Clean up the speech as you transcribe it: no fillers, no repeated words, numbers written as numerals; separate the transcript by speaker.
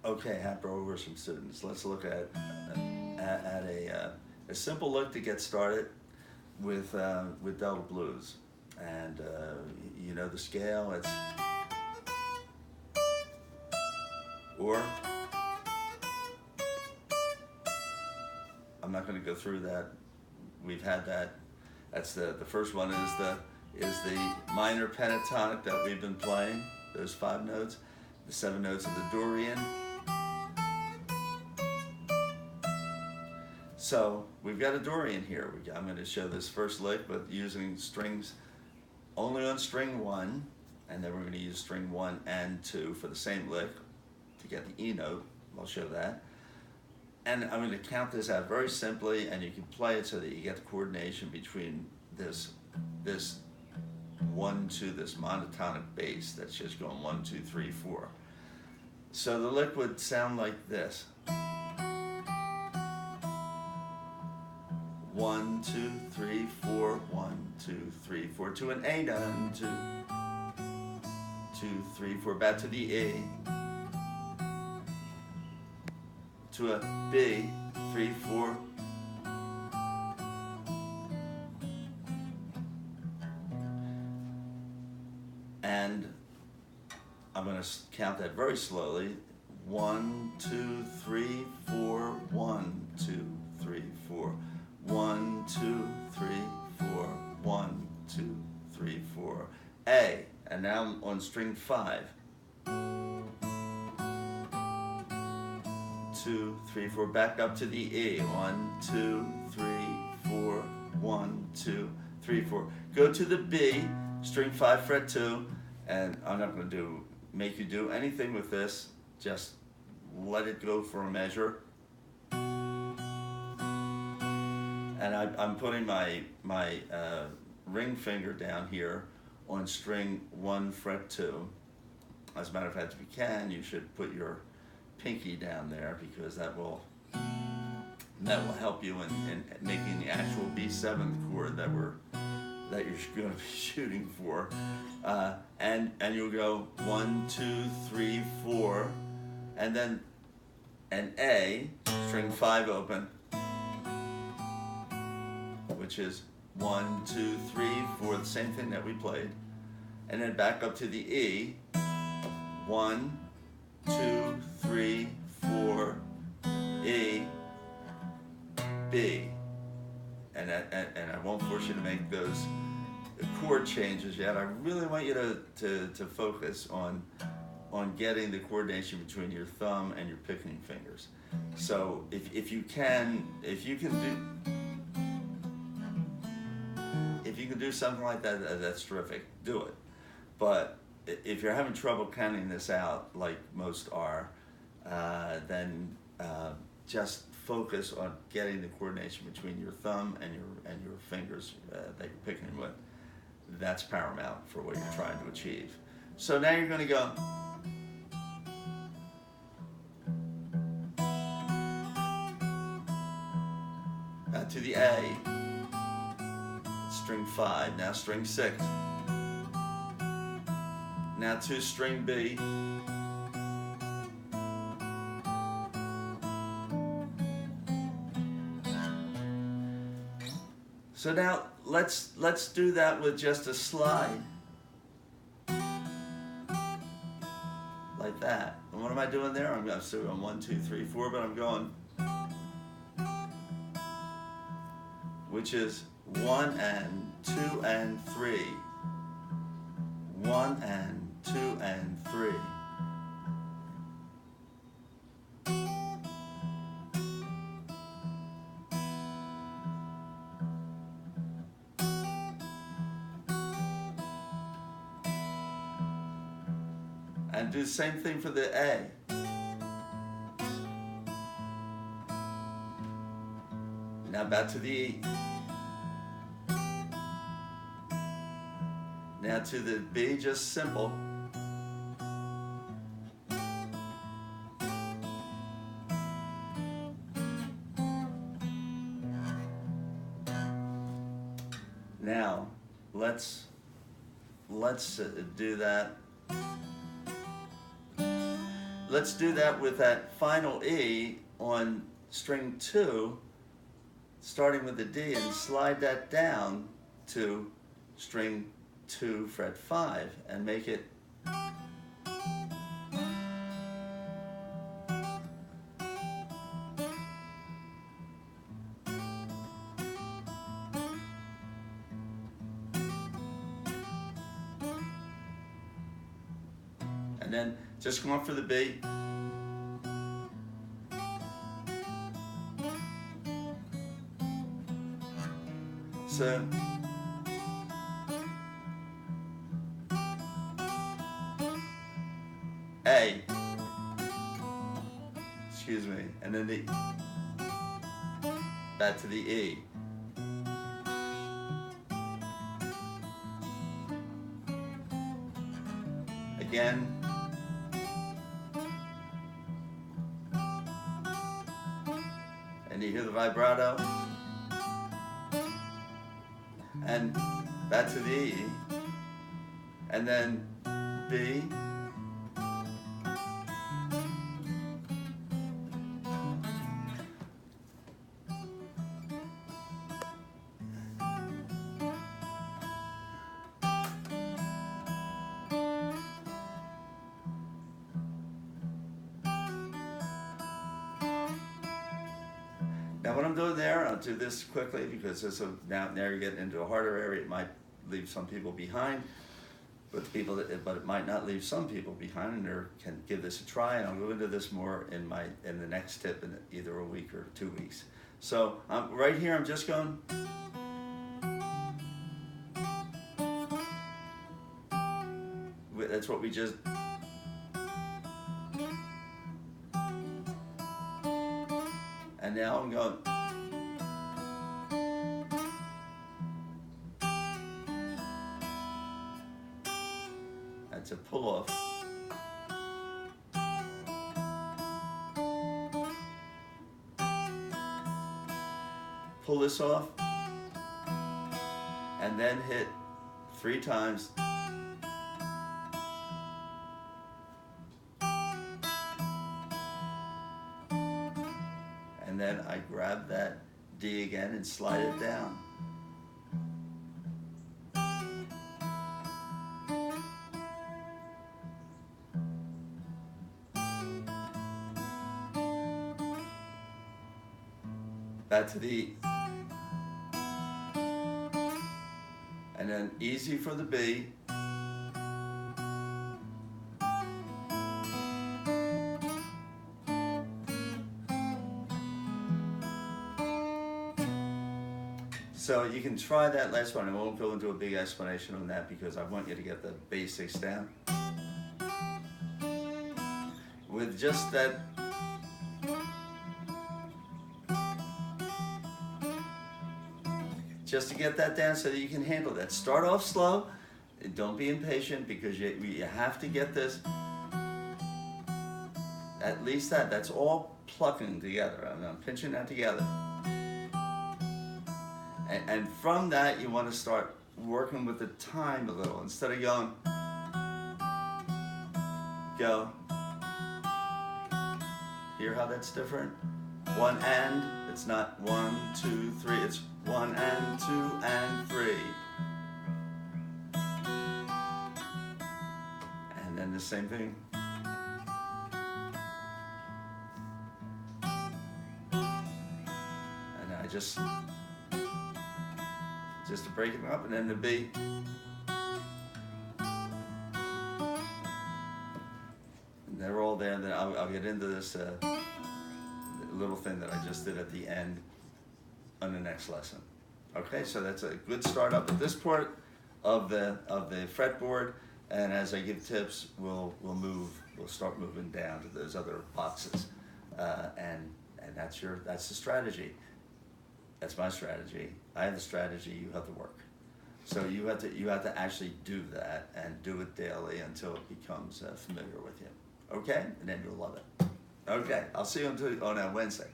Speaker 1: Okay, hatboro-horsham students, let's look at a simple lick to get started with double blues. And you know the scale, it's or. I'm not going to go through that. We've had that. That's the first one is the minor pentatonic that we've been playing, those 5 notes, the 7 notes of the Dorian. So we've got a Dorian here. I'm going to show this first lick with using strings only on string 1, and then we're going to use string 1 and 2 for the same lick to get the E note. I'll show that. And I'm going to count this out very simply, and you can play it so that you get the coordination between this 1, 2, this monotonic bass that's just going 1, 2, 3, 4. So the lick would sound like this. 1, 2, 3, 4, 1, 2, 3, 4, to an A down, 2, 2, 3, 4, back to the A, to a B, 3, 4, and I'm going to count that very slowly. 1, 2, 3, 4, 1, 2, 3, 4. 1, 2, 3, 4, 1, 2, 3, 4, A. And now I'm on string 5. 2, 3, 4, back up to the E. 1, 2, 3, 4, 1, 2, 3, 4. Go to the B, string 5, fret 2, and I'm not going to make you do anything with this. Just let it go for a measure. And I'm putting my ring finger down here on string 1, fret 2. As a matter of fact, if you can, you should put your pinky down there, because that will help you in making the actual B7 chord that you're going to be shooting for. And you'll go 1, 2, 3, 4, and then an A, string 5 open, which is 1, 2, 3, 4, the same thing that we played, and then back up to the E. 1, 2, 3, 4, E, B, and I won't force you to make those chord changes yet. I really want you to focus on getting the coordination between your thumb and your picking fingers. So if you can do something like that, that's terrific. Do it. But if you're having trouble counting this out, like most are, then just focus on getting the coordination between your thumb and your fingers that you're picking with. That's paramount for what you're trying to achieve. So now you're going to go. To the A, string 5, now string 6, now to string B, so now let's do that with just a slide, like that. And what am I doing there? I'm going to do 1, 2, 3, 4, but I'm going, which is 1 and 2 and 3. 1 and 2 and 3. And do the same thing for the A. Now back to the E. Now to the B, just simple. Now let's do that. let's do that with that final E on string 2, starting with the D, and slide that down to string 2, fret 5, and make it and then just come up for the B. So A, excuse me, and then the back to the E. Again. And you hear the vibrato. And back to the E. And then B. Now what I'm doing there, I'll do this quickly because this will, now you're getting into a harder area. It might leave some people behind, but it might not leave some people behind, and they can give this a try. And I'll go into this more in the next tip in either a week or 2 weeks. So right here, I'm just going. That's what we just. And now I'm going. That's a pull off. Pull this off. And then hit 3 times. And then I grab that D again and slide it down. Back to the E. And then easy for the B. So you can try that last one. I won't go into a big explanation on that because I want you to get the basics down. With just that just to get that down so that you can handle that. Start off slow. Don't be impatient because you have to get this. At least that's all plucking together. I'm pinching that together. And from that, you want to start working with the time a little. Instead of going, go. Hear how that's different? 1 and, it's not 1, 2, 3, it's 1 and 2 and 3. And then the same thing. And I just to break it up, and then the B. And they're all there, and then I'll get into this little thing that I just did at the end on the next lesson. Okay, so that's a good start up at this part of the fretboard, and as I give tips, we'll start moving down to those other boxes, and that's the strategy. That's my strategy. I have the strategy. You have the work. So you have to actually do that and do it daily until it becomes familiar with you. Okay, and then you'll love it. Okay, I'll see you on Wednesday.